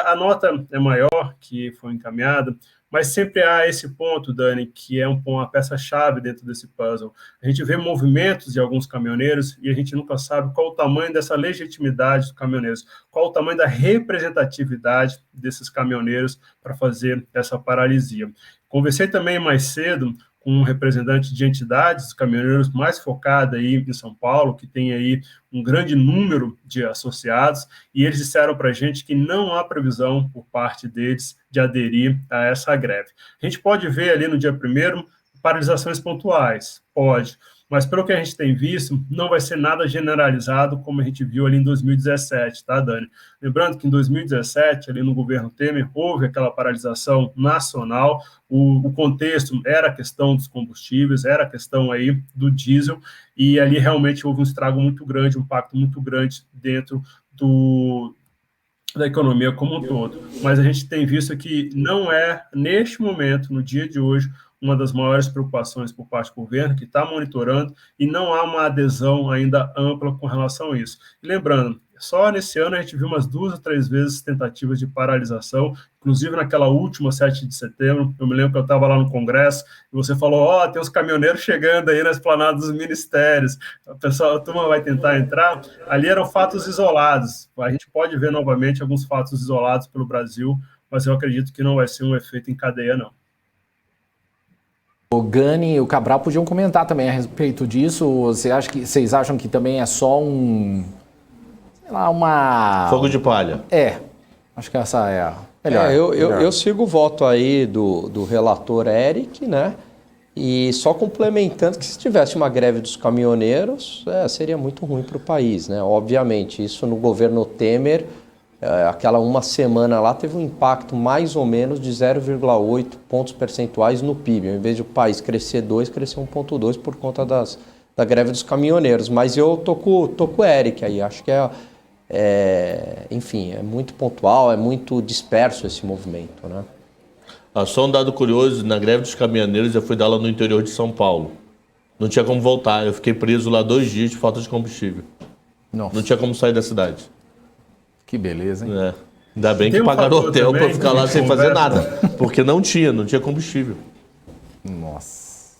Speaker 1: A nota é maior, que foi encaminhada, mas sempre há esse ponto, Dani, que é uma peça-chave dentro desse puzzle. A gente vê movimentos de alguns caminhoneiros e a gente nunca sabe qual o tamanho dessa legitimidade dos caminhoneiros, qual o tamanho da representatividade desses caminhoneiros para fazer essa paralisia. Conversei também mais cedo com um representante de entidades caminhoneiros mais focada aí em São Paulo, que tem aí um grande número de associados, e eles disseram para a gente que não há previsão por parte deles de aderir a essa greve. A gente pode ver ali no dia 1º paralisações pontuais, pode, mas pelo que a gente tem visto, não vai ser nada generalizado como a gente viu ali em 2017, tá, Dani? Lembrando que em 2017, ali no governo Temer, houve aquela paralisação nacional, o contexto era a questão dos combustíveis, era a questão aí do diesel, e ali realmente houve um estrago muito grande, um impacto muito grande dentro da economia como um todo. Mas a gente tem visto que não é, neste momento, no dia de hoje, uma das maiores preocupações por parte do governo, que está monitorando, e não há uma adesão ainda ampla com relação a isso. E lembrando, só nesse ano a gente viu umas 2 ou 3 vezes tentativas de paralisação, inclusive naquela última 7 de setembro. Eu me lembro que eu estava lá no Congresso e você falou, tem os caminhoneiros chegando aí na esplanada dos ministérios, a turma vai tentar entrar. Ali eram fatos isolados. A gente pode ver novamente alguns fatos isolados pelo Brasil, mas eu acredito que não vai ser um efeito em cadeia, não.
Speaker 5: O Gani e o Cabral podiam comentar também a respeito disso. Vocês acham que também é só uma...
Speaker 3: Fogo de palha.
Speaker 5: Acho que essa é a melhor.
Speaker 4: Eu sigo o voto aí do relator Eric, né? E só complementando que se tivesse uma greve dos caminhoneiros, seria muito ruim para o país, né? Obviamente, isso no governo Temer, aquela uma semana lá teve um impacto mais ou menos de 0,8 pontos percentuais no PIB. Ao invés de o país crescer 2, cresceu 1,2 por conta da greve dos caminhoneiros. Mas eu tô com o Eric aí, acho que enfim, é muito pontual, é muito disperso esse movimento, né?
Speaker 3: Só um dado curioso, na greve dos caminhoneiros eu fui dar aula no interior de São Paulo. Não tinha como voltar, eu fiquei preso lá 2 dias de falta de combustível.
Speaker 5: Nossa.
Speaker 3: Não tinha como sair da cidade.
Speaker 5: Que beleza, hein?
Speaker 3: Ainda bem que pagaram hotel para ficar lá sem fazer nada, porque não tinha combustível.
Speaker 5: Nossa,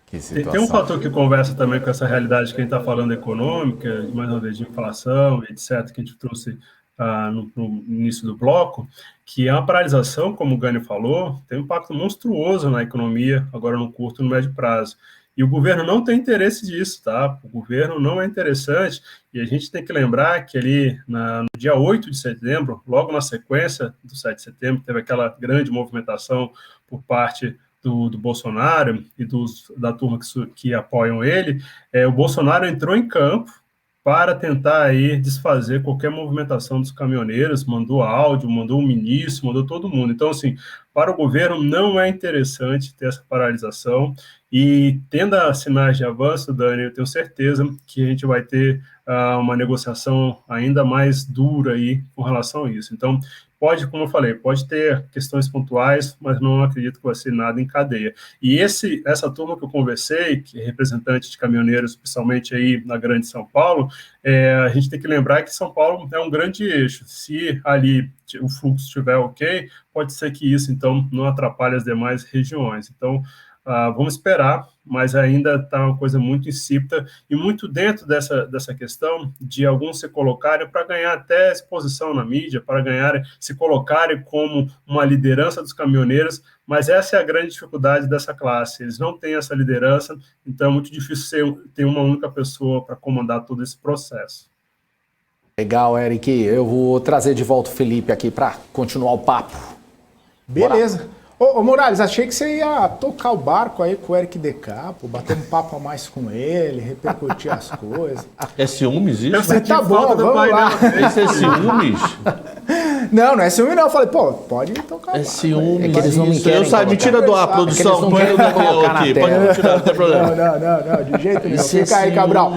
Speaker 5: que situação.
Speaker 1: Tem um fator que conversa também com essa realidade que a gente está falando econômica, mais uma vez de inflação, etc., que a gente trouxe no início do bloco, que a paralisação, como o Gani falou, tem um impacto monstruoso na economia, agora no curto e no médio prazo. E o governo não tem interesse disso, tá? O governo não é interessante, e a gente tem que lembrar que ali no dia 8 de setembro, logo na sequência do 7 de setembro, teve aquela grande movimentação por parte do Bolsonaro e da turma que apoiam ele. O Bolsonaro entrou em campo para tentar aí desfazer qualquer movimentação dos caminhoneiros, mandou áudio, mandou o ministro, mandou todo mundo. Então, assim, para o governo não é interessante ter essa paralisação, e tendo sinais de avanço, Dani, eu tenho certeza que a gente vai ter uma negociação ainda mais dura aí com relação a isso. Então, pode, como eu falei, pode ter questões pontuais, mas não acredito que vai ser nada em cadeia. E essa turma que eu conversei, que é representante de caminhoneiros, especialmente aí na Grande São Paulo, a gente tem que lembrar que São Paulo é um grande eixo. Se ali o fluxo estiver ok, pode ser que isso, então, não atrapalhe as demais regiões. Então, vamos esperar, mas ainda está uma coisa muito insípida e muito dentro dessa questão de alguns se colocarem para ganhar até exposição na mídia, para se colocarem como uma liderança dos caminhoneiros, mas essa é a grande dificuldade dessa classe. Eles não têm essa liderança, então é muito difícil ter uma única pessoa para comandar todo esse processo.
Speaker 5: Legal, Eric. Eu vou trazer de volta o Felipe aqui para continuar o papo.
Speaker 2: Beleza. Bora. Ô, Morales, achei que você ia tocar o barco aí com o Eric DK, bater um papo a mais com ele, repercutir as coisas.
Speaker 3: É ciúmes isso?
Speaker 2: Tá bom, vamos lá.
Speaker 3: Esse é ciúmes?
Speaker 2: Não é ciúme não. Eu falei, pode tocar o barco.
Speaker 3: Ciúmes.
Speaker 5: É que eles não me querem colocar.
Speaker 3: Me tira do ar, produção. Põe no Gabriel aqui. Pode me tirar, não tem problema.
Speaker 2: Não, de jeito nenhum.
Speaker 3: Isso
Speaker 2: Fica aí, Cabral.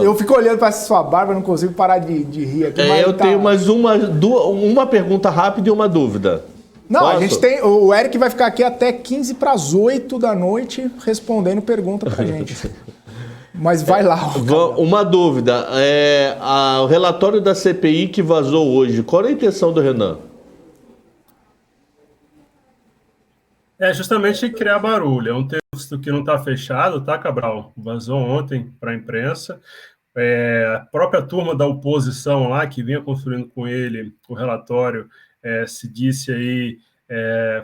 Speaker 3: Eu
Speaker 2: fico olhando pra essa sua barba, não consigo parar de rir aqui.
Speaker 3: Eu tenho mais uma pergunta rápida e uma dúvida.
Speaker 2: Não,
Speaker 3: Posso?
Speaker 2: A gente tem. O Eric vai ficar aqui até 15 para as 8 da noite respondendo pergunta pra gente. Mas vai lá.
Speaker 3: Uma dúvida. O relatório da CPI que vazou hoje, qual é a intenção do Renan?
Speaker 1: Justamente criar barulho. É um texto que não está fechado, tá, Cabral? Vazou ontem para a imprensa. A própria turma da oposição lá, que vinha construindo com ele o relatório, se disse aí,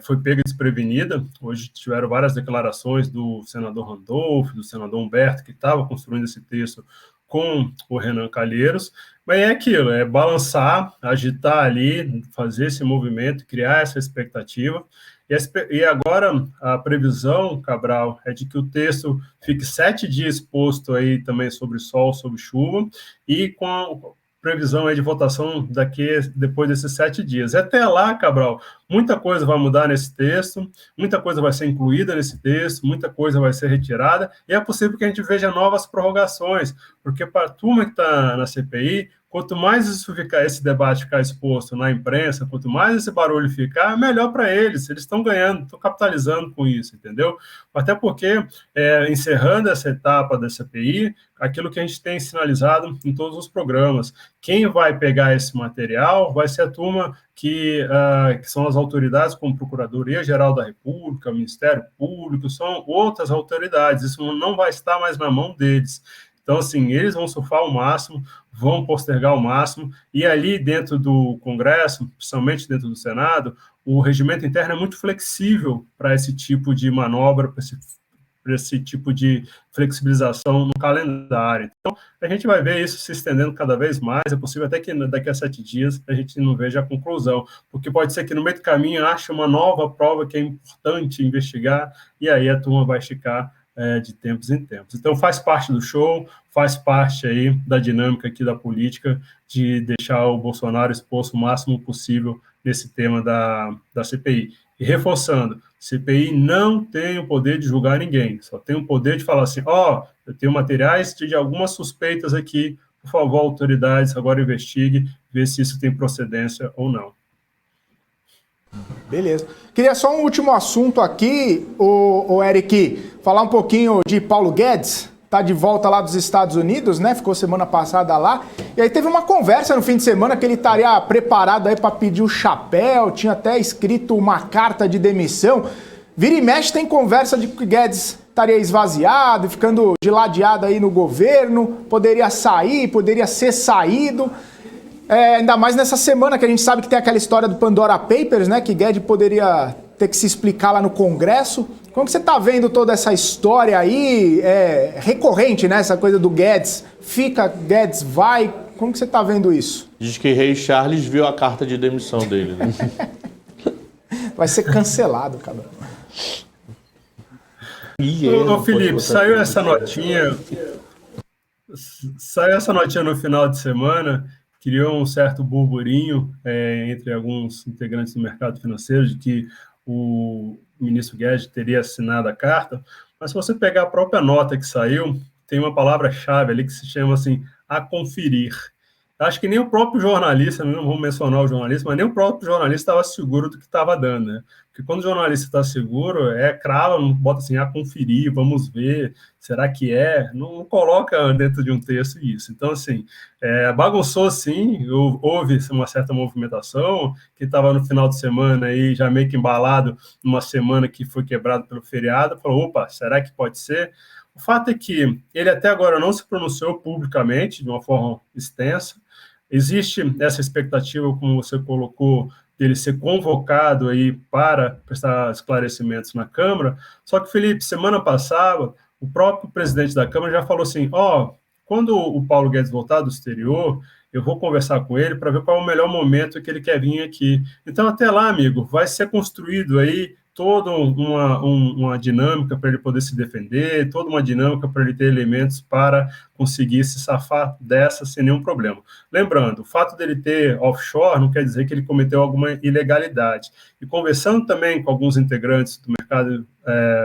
Speaker 1: foi pega desprevenida. Hoje tiveram várias declarações do senador Randolph, do senador Humberto, que estava construindo esse texto com o Renan Calheiros, mas é aquilo, é balançar, agitar ali, fazer esse movimento, criar essa expectativa. E agora a previsão, Cabral, é de que o texto fique 7 dias exposto aí também sobre sol, sobre chuva, e com a previsão aí de votação depois desses 7 dias. Até lá, Cabral, muita coisa vai mudar nesse texto, muita coisa vai ser incluída nesse texto, muita coisa vai ser retirada, e é possível que a gente veja novas prorrogações, porque para a turma que está na CPI, quanto mais esse debate ficar exposto na imprensa, quanto mais esse barulho ficar, melhor para eles. Eles estão ganhando, estão capitalizando com isso, entendeu? Até porque, encerrando essa etapa da CPI, aquilo que a gente tem sinalizado em todos os programas, quem vai pegar esse material vai ser a turma que são as autoridades como Procuradoria-Geral da República, Ministério Público, são outras autoridades, isso não vai estar mais na mão deles. Então, assim, eles vão surfar ao máximo, vão postergar ao máximo, e ali dentro do Congresso, principalmente dentro do Senado, o regimento interno é muito flexível para esse tipo de manobra, para esse tipo de flexibilização no calendário. Então, a gente vai ver isso se estendendo cada vez mais, é possível até que daqui a 7 dias a gente não veja a conclusão, porque pode ser que no meio do caminho ache uma nova prova que é importante investigar, e aí a turma vai esticar de tempos em tempos. Então, faz parte do show, faz parte aí da dinâmica aqui da política, de deixar o Bolsonaro exposto o máximo possível nesse tema da CPI. E reforçando, CPI não tem o poder de julgar ninguém, só tem o poder de falar assim, eu tenho materiais de algumas suspeitas aqui, por favor, autoridades, agora investigue, vê se isso tem procedência ou não.
Speaker 2: Beleza. Queria só um último assunto aqui, o Eric, falar um pouquinho de Paulo Guedes, tá de volta lá dos Estados Unidos, né? Ficou semana passada lá. E aí teve uma conversa no fim de semana que ele estaria preparado aí para pedir o chapéu, tinha até escrito uma carta de demissão. Vira e mexe tem conversa de que Guedes estaria esvaziado, ficando diladeado aí no governo, poderia sair, poderia ser saído. Ainda mais nessa semana que a gente sabe que tem aquela história do Pandora Papers, né? Que Guedes poderia ter que se explicar lá no Congresso. Como que você está vendo toda essa história aí? Recorrente, né? Essa coisa do Guedes fica, Guedes vai. Como que você está vendo isso?
Speaker 3: Diz que Rei Charles viu a carta de demissão dele, né?
Speaker 2: Vai ser cancelado, cara.
Speaker 1: Ô, Felipe, saiu essa notinha no final de semana, criou um certo burburinho entre alguns integrantes do mercado financeiro de que o ministro Guedes teria assinado a carta, mas se você pegar a própria nota que saiu, tem uma palavra-chave ali que se chama assim, a conferir. Acho que nem o próprio jornalista, não vou mencionar o jornalista, mas nem o próprio jornalista estava seguro do que estava dando, né? Porque quando o jornalista está seguro, crava, não bota assim, a conferir, vamos ver, será que não coloca dentro de um texto isso. Então, assim, bagunçou sim, houve uma certa movimentação, que estava no final de semana aí, já meio que embalado, numa semana que foi quebrado pelo feriado, falou, opa, será que pode ser? O fato é que ele até agora não se pronunciou publicamente, de uma forma extensa. Existe essa expectativa, como você colocou, dele ser convocado aí para prestar esclarecimentos na Câmara. Só que, Felipe, semana passada, o próprio presidente da Câmara já falou assim, quando o Paulo Guedes voltar do exterior, eu vou conversar com ele para ver qual é o melhor momento que ele quer vir aqui. Então, até lá, amigo, vai ser construído aí toda uma dinâmica para ele poder se defender, toda uma dinâmica para ele ter elementos para conseguir se safar dessa sem nenhum problema. Lembrando, o fato dele ter offshore não quer dizer que ele cometeu alguma ilegalidade. E conversando também com alguns integrantes do mercado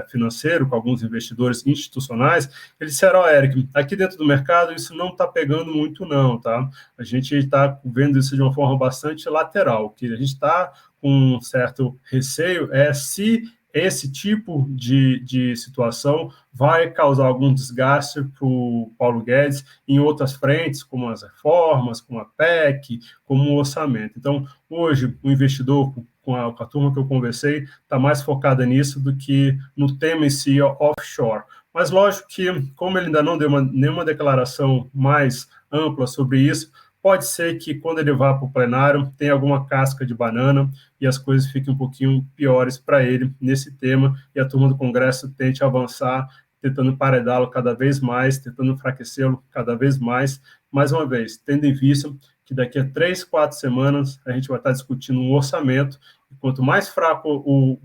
Speaker 1: financeiro, com alguns investidores institucionais, eles disseram, Eric, aqui dentro do mercado isso não está pegando muito não, tá? A gente está vendo isso de uma forma bastante lateral, que a gente está com um certo receio se esse tipo de situação vai causar algum desgaste para o Paulo Guedes em outras frentes, como as reformas, como a PEC, como o orçamento. Então, hoje, o investidor, com a turma que eu conversei, está mais focada nisso do que no tema em si, offshore. Mas, lógico que, como ele ainda não deu nenhuma declaração mais ampla sobre isso, pode ser que, quando ele vá para o plenário, tenha alguma casca de banana e as coisas fiquem um pouquinho piores para ele nesse tema e a turma do Congresso tente avançar, tentando emparedá-lo cada vez mais, tentando enfraquecê-lo cada vez mais uma vez, tendo em vista que daqui a 3, 4 semanas a gente vai estar discutindo um orçamento, e quanto mais fraco o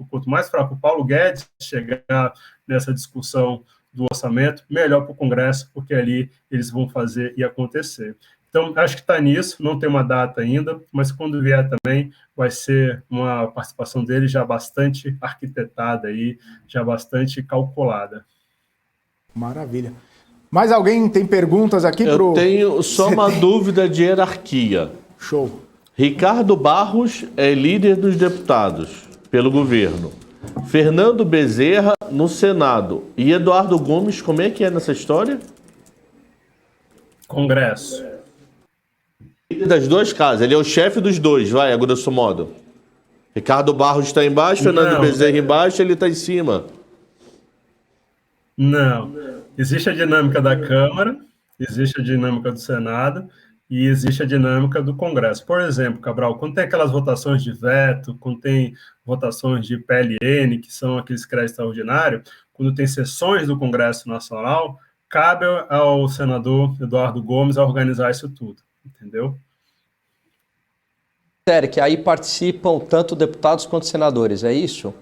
Speaker 1: quanto mais fraco o Paulo Guedes chegar nessa discussão do orçamento, melhor para o Congresso, porque ali eles vão fazer e acontecer. Então, acho que está nisso, não tem uma data ainda, mas quando vier também vai ser uma participação dele já bastante arquitetada, aí, já bastante calculada.
Speaker 2: Maravilha. Mais alguém tem perguntas aqui
Speaker 3: Eu
Speaker 2: pro...
Speaker 3: tenho só uma dúvida de hierarquia.
Speaker 2: Show.
Speaker 3: Ricardo Barros é líder dos deputados pelo governo. Fernando Bezerra no Senado. E Eduardo Gomes, como é que é nessa história?
Speaker 1: Congresso.
Speaker 3: Líder das duas casas. Ele é o chefe dos dois, vai, a grosso modo. Ricardo Barros está embaixo, Fernando Bezerra embaixo, ele está em cima.
Speaker 1: Não. Existe a dinâmica da Câmara, existe a dinâmica do Senado e existe a dinâmica do Congresso. Por exemplo, Cabral, quando tem aquelas votações de veto, quando tem votações de PLN, que são aqueles créditos extraordinários, quando tem sessões do Congresso Nacional, cabe ao senador Eduardo Gomes organizar isso tudo, entendeu?
Speaker 4: Eric, aí participam tanto deputados quanto senadores, é isso?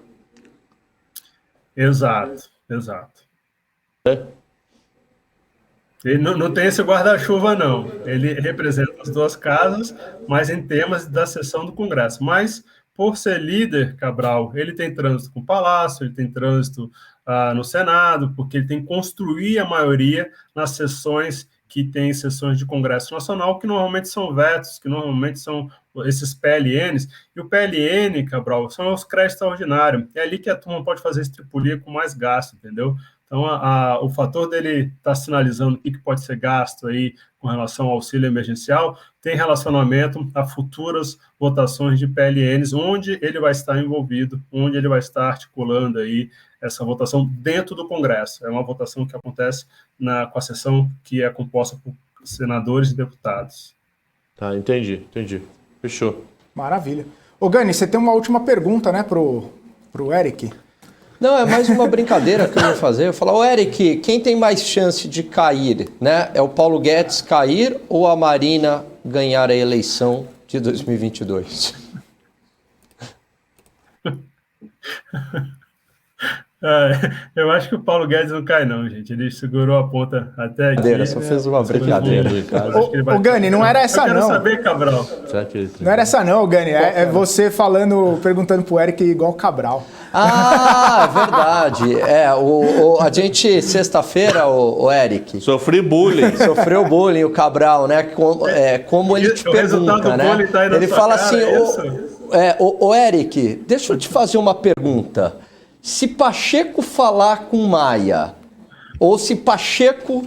Speaker 1: Exato. Ele não tem esse guarda-chuva, não. Ele representa as duas casas, mas em temas da sessão do Congresso. Mas, por ser líder, Cabral, ele tem trânsito com o Palácio, ele tem trânsito no Senado, porque ele tem que construir a maioria nas sessões que tem sessões de Congresso Nacional, que normalmente são vetos, que normalmente são esses PLNs. E o PLN, Cabral, são os créditos extraordinários. É ali que a turma pode fazer estripulia com mais gasto, entendeu? Então, o fator dele estar sinalizando o que pode ser gasto aí com relação ao auxílio emergencial tem relacionamento a futuras votações de PLNs, onde ele vai estar envolvido, onde ele vai estar articulando aí essa votação dentro do Congresso. É uma votação que acontece com a sessão que é composta por senadores e deputados.
Speaker 3: Tá, entendi. Fechou.
Speaker 2: Maravilha. Ô, Gani, você tem uma última pergunta, né, pro Eric?
Speaker 4: Não, é mais uma brincadeira que eu ia fazer. Eu falar, ô Eric, quem tem mais chance de cair, né? É o Paulo Guedes cair ou a Marina ganhar a eleição de 2022?
Speaker 1: Eu acho que o Paulo Guedes não cai, não, gente. Ele segurou a ponta até aqui.
Speaker 4: Só fez uma brincadeira.
Speaker 2: Ô, Gani, não era essa,
Speaker 1: não.
Speaker 2: não.
Speaker 1: Eu quero saber, Cabral.
Speaker 2: Não era essa, não, Gani. É você perguntando pro Eric igual Cabral.
Speaker 4: Ah, verdade. A gente, sexta-feira, o Eric...
Speaker 3: Sofri bullying.
Speaker 4: Sofreu bullying, o Cabral, né? Como ele te pergunta, né? Ele fala assim, ô Eric, deixa eu te fazer uma pergunta. Se Pacheco falar com Maia, ou se Pacheco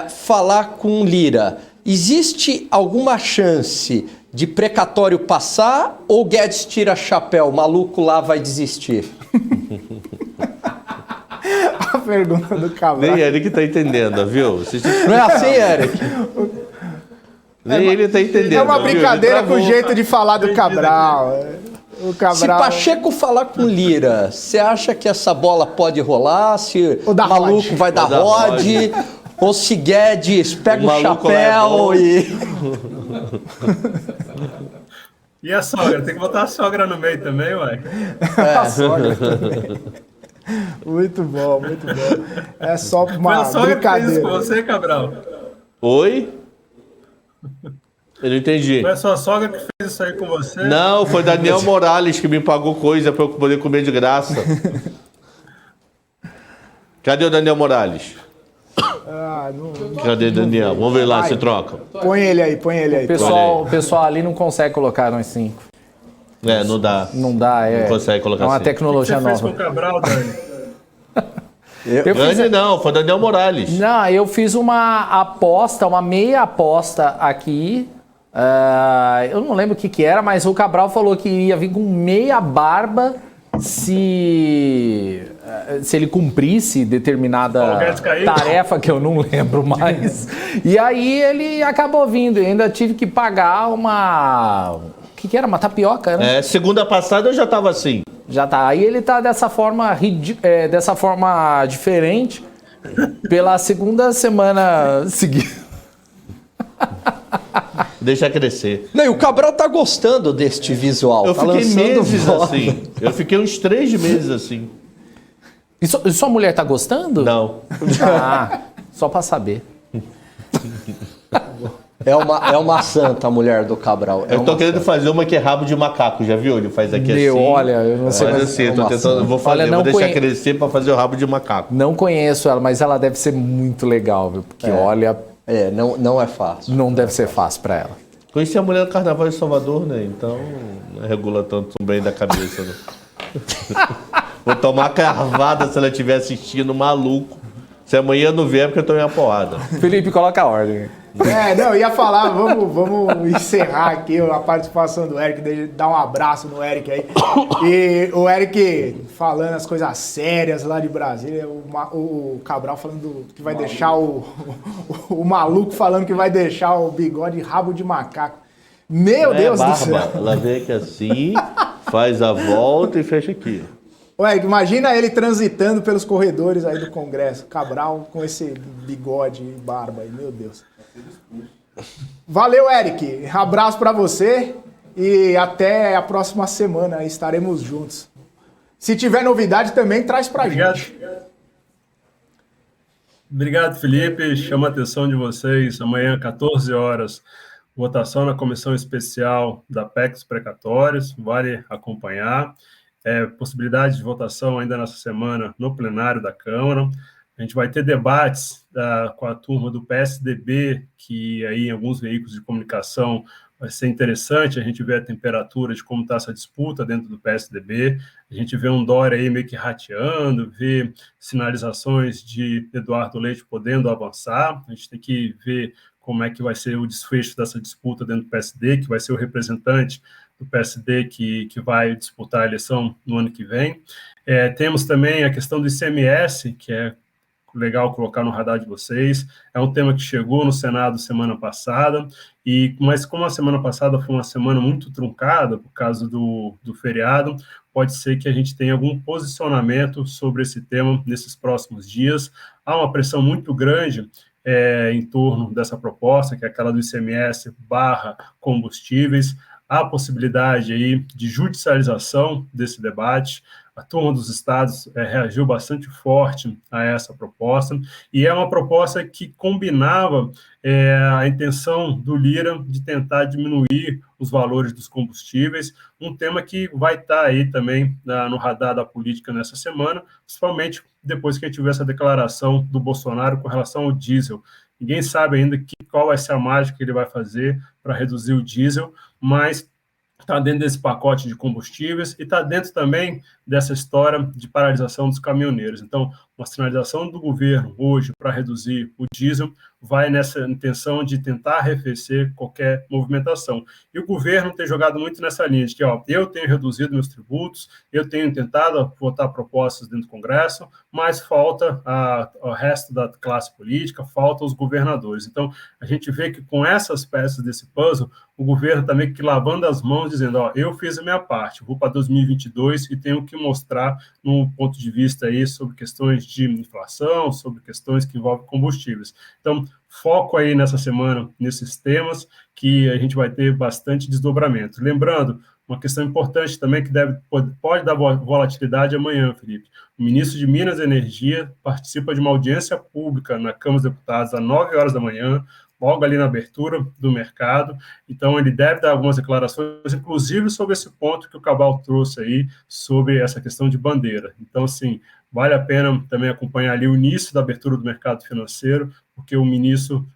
Speaker 4: falar com Lira, existe alguma chance de precatório passar ou Guedes tira chapéu, o maluco lá vai desistir?
Speaker 2: A pergunta do Cabral.
Speaker 3: Nem ele que tá entendendo, viu?
Speaker 4: Não é assim, Eric?
Speaker 3: Nem ele tá entendendo.
Speaker 2: É uma brincadeira com o jeito de falar do Cabral. O Cabral...
Speaker 4: Se Pacheco falar com Lira, você acha que essa bola pode rolar? Se o maluco vai dar rode? Ou se Guedes pega o chapéu e...
Speaker 1: E a sogra? Tem que botar a sogra no meio também, ué.
Speaker 2: A sogra também. Muito bom. É só uma
Speaker 1: Foi a sogra que fez isso com
Speaker 2: brincadeira.
Speaker 1: você, Cabral?
Speaker 3: Oi? Eu não entendi.
Speaker 1: Foi a sua sogra que fez isso aí com você?
Speaker 3: Não, foi Daniel Morales que me pagou coisa pra eu poder comer de graça. Cadê o Daniel Morales? Cadê o Daniel? Vamos ver lá se troca.
Speaker 2: Põe ele aí.
Speaker 5: O pessoal ali não consegue colocar nós 5.
Speaker 3: Não dá.
Speaker 5: Não dá,
Speaker 3: Não consegue colocar
Speaker 5: é uma
Speaker 3: assim.
Speaker 5: tecnologia
Speaker 1: O que você fez com
Speaker 5: nova.
Speaker 1: o Cabral, Dani?
Speaker 3: Dani não, foi Daniel Morales.
Speaker 5: Não, eu fiz uma aposta, uma meia aposta aqui. Eu não lembro o que era, mas o Cabral falou que ia vir com meia barba se ele cumprisse determinada tarefa, que eu não lembro mais. E aí ele acabou vindo e ainda tive que pagar uma... O que era? Uma tapioca, né?
Speaker 3: Segunda passada eu já tava assim.
Speaker 5: Já tá. Aí ele tá dessa forma diferente pela segunda semana seguida.
Speaker 3: Deixa crescer.
Speaker 4: Não, e o Cabral tá gostando deste visual.
Speaker 3: Eu
Speaker 4: tá
Speaker 3: fiquei meses
Speaker 4: voz.
Speaker 3: assim. Eu fiquei uns 3 meses assim.
Speaker 5: E sua mulher tá gostando?
Speaker 3: Não.
Speaker 5: Ah, só pra saber.
Speaker 4: É uma santa a mulher do Cabral.
Speaker 3: Eu tô querendo fazer uma que é rabo de macaco, já viu? Ele faz aqui
Speaker 5: Meu,
Speaker 3: assim.
Speaker 5: olha, eu não sei.
Speaker 3: Faz assim, eu tô tentando, eu vou fazer,
Speaker 5: Olha, não
Speaker 3: vou deixar crescer pra fazer o rabo de macaco.
Speaker 5: Não conheço ela, mas ela deve ser muito legal, viu? Porque olha,
Speaker 4: Não é fácil.
Speaker 5: não deve ser fácil pra ela.
Speaker 3: Conheci a mulher do Carnaval de Salvador, né? Então não regula tanto bem da cabeça, né? Vou tomar carvada se ela estiver assistindo, maluco. Se amanhã não vier, é porque eu tomei uma porrada.
Speaker 5: Felipe, coloca a ordem.
Speaker 2: Não, eu ia falar, vamos encerrar aqui a participação do Eric, dar um abraço no Eric aí. E o Eric falando as coisas sérias lá de Brasília, o Cabral falando que vai deixar o maluco falando que vai deixar o bigode rabo de macaco. Meu Deus do céu.
Speaker 3: Ela vem aqui assim, faz a volta e fecha aqui.
Speaker 2: Ô, Eric, imagina ele transitando pelos corredores aí do Congresso, Cabral com esse bigode e barba aí, meu Deus. Valeu, Eric. Abraço pra você e até a próxima semana, estaremos juntos. Se tiver novidade também, traz pra gente.
Speaker 1: Obrigado, Felipe. Chama a atenção de vocês. Amanhã, 14 horas, votação na comissão especial da PEC dos precatórios. Vale acompanhar. Possibilidade de votação ainda nessa semana no plenário da Câmara. A gente vai ter debates com a turma do PSDB, que aí em alguns veículos de comunicação vai ser interessante a gente ver a temperatura de como está essa disputa dentro do PSDB. A gente vê um Dória aí meio que rateando, vê sinalizações de Eduardo Leite podendo avançar. A gente tem que ver como é que vai ser o desfecho dessa disputa dentro do PSD, que vai ser o representante do PSD que vai disputar a eleição no ano que vem. Temos também a questão do ICMS, que é legal colocar no radar de vocês. É um tema que chegou no Senado semana passada, mas como a semana passada foi uma semana muito truncada por causa do feriado, pode ser que a gente tenha algum posicionamento sobre esse tema nesses próximos dias. Há uma pressão muito grande em torno dessa proposta, que é aquela do ICMS barra combustíveis. Há a possibilidade aí de judicialização desse debate. A turma dos estados reagiu bastante forte a essa proposta, e é uma proposta que combinava a intenção do Lira de tentar diminuir os valores dos combustíveis, um tema que vai estar aí também no radar da política nessa semana, principalmente depois que a gente tiver essa declaração do Bolsonaro com relação ao diesel. Ninguém sabe ainda qual vai ser a mágica que ele vai fazer para reduzir o diesel, mas está dentro desse pacote de combustíveis e está dentro também dessa história de paralisação dos caminhoneiros. Então, uma sinalização do governo hoje para reduzir o diesel vai nessa intenção de tentar arrefecer qualquer movimentação. E o governo tem jogado muito nessa linha de que eu tenho reduzido meus tributos, eu tenho tentado votar propostas dentro do Congresso, mas falta o resto da classe política, falta os governadores. Então, a gente vê que com essas peças desse puzzle, o governo está meio que lavando as mãos, dizendo, eu fiz a minha parte, vou para 2022 e tenho que mostrar num ponto de vista aí sobre questões de inflação, sobre questões que envolvem combustíveis. Então, foco aí nessa semana nesses temas que a gente vai ter bastante desdobramento. Lembrando, uma questão importante também que pode dar volatilidade amanhã, Felipe. O ministro de Minas e Energia participa de uma audiência pública na Câmara dos Deputados às 9 horas da manhã, logo ali na abertura do mercado. Então, ele deve dar algumas declarações, inclusive sobre esse ponto que o Cabral trouxe aí, sobre essa questão de bandeira. Então, assim, vale a pena também acompanhar ali o início da abertura do mercado financeiro, porque o ministro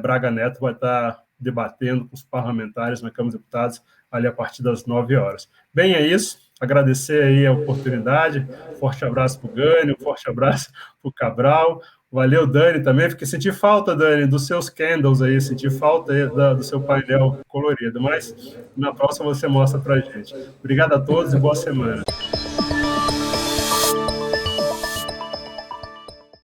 Speaker 1: Braga Neto vai estar debatendo com os parlamentares na Câmara dos Deputados ali a partir das 9 horas. Bem, é isso. Agradecer aí a oportunidade. Forte abraço para o Gani, um forte abraço para o Cabral. Valeu, Dani, também. Senti falta, Dani, dos seus candles aí, senti falta aí do seu painel colorido, mas na próxima você mostra pra gente. Obrigado a todos e boa semana.